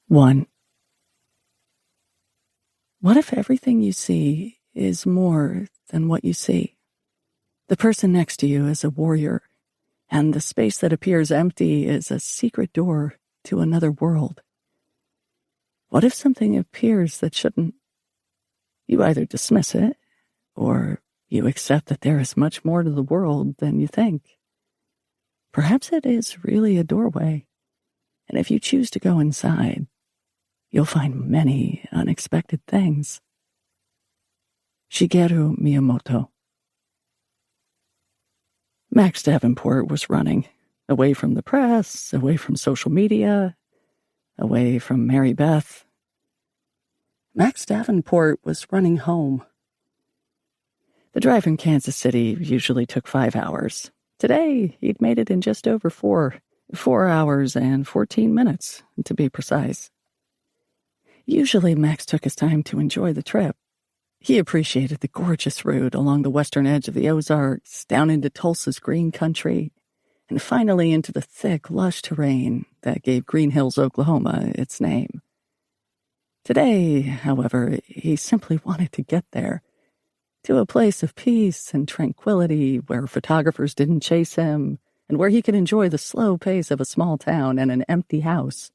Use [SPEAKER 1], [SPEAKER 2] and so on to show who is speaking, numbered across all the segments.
[SPEAKER 1] 1. What if everything you see is more than what you see? The person next to you is a warrior, and the space that appears empty is a secret door to another world. What if something appears that shouldn't? You either dismiss it, or you accept that there is much more to the world than you think. Perhaps it is really a doorway, and if you choose to go inside, you'll find many unexpected things. Shigeru Miyamoto. Max Davenport was running, away from the press, away from social media, away from Mary Beth. Max Davenport was running home. The drive from Kansas City usually took 5 hours. Today, he'd made it in just over 4 hours and 14 minutes, to be precise. Usually, Max took his time to enjoy the trip. He appreciated the gorgeous route along the western edge of the Ozarks, down into Tulsa's green country, and finally into the thick, lush terrain that gave Green Hills, Oklahoma, its name. Today, however, he simply wanted to get there, to a place of peace and tranquility where photographers didn't chase him, and where he could enjoy the slow pace of a small town and an empty house.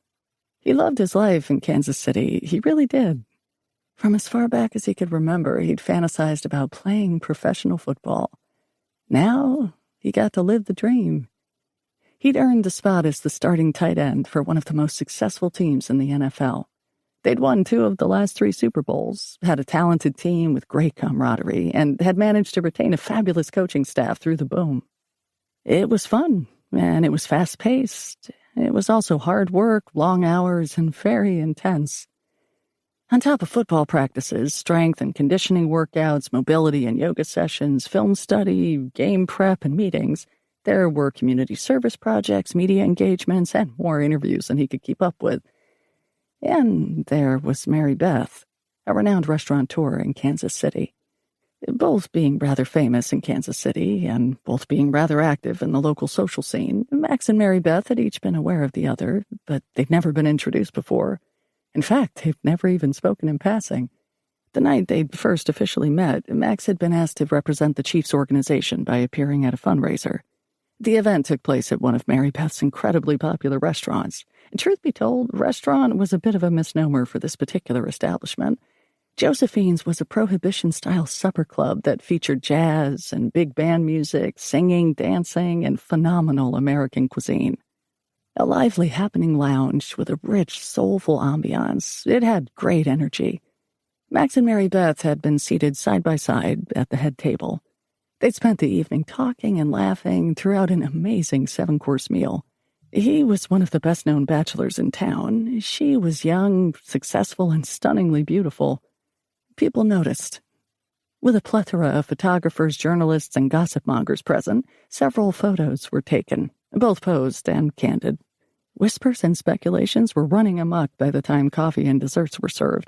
[SPEAKER 1] He loved his life in Kansas City, he really did. From as far back as he could remember, he'd fantasized about playing professional football. Now, he got to live the dream. He'd earned the spot as the starting tight end for one of the most successful teams in the NFL. They'd won 2 of the last 3 Super Bowls, had a talented team with great camaraderie, and had managed to retain a fabulous coaching staff through the boom. It was fun, and it was fast-paced. It was also hard work, long hours, and very intense. On top of football practices, strength and conditioning workouts, mobility and yoga sessions, film study, game prep, and meetings, there were community service projects, media engagements, and more interviews than he could keep up with. And there was Mary Beth, a renowned restaurateur in Kansas City. Both being rather famous in Kansas City, and both being rather active in the local social scene, Max and Mary Beth had each been aware of the other, but they'd never been introduced before. In fact, they'd never even spoken in passing. The night they'd first officially met, Max had been asked to represent the Chiefs organization by appearing at a fundraiser. The event took place at one of Mary Beth's incredibly popular restaurants. And truth be told, restaurant was a bit of a misnomer for this particular establishment. Josephine's was a prohibition-style supper club that featured jazz and big band music, singing, dancing, and phenomenal American cuisine. A lively, happening lounge with a rich, soulful ambiance. It had great energy. Max and Mary Beth had been seated side by side at the head table. They'd spent the evening talking and laughing throughout an amazing 7-course meal. He was one of the best-known bachelors in town. She was young, successful, and stunningly beautiful. People noticed. With a plethora of photographers, journalists, and gossip mongers present, several photos were taken, both posed and candid. Whispers and speculations were running amok by the time coffee and desserts were served.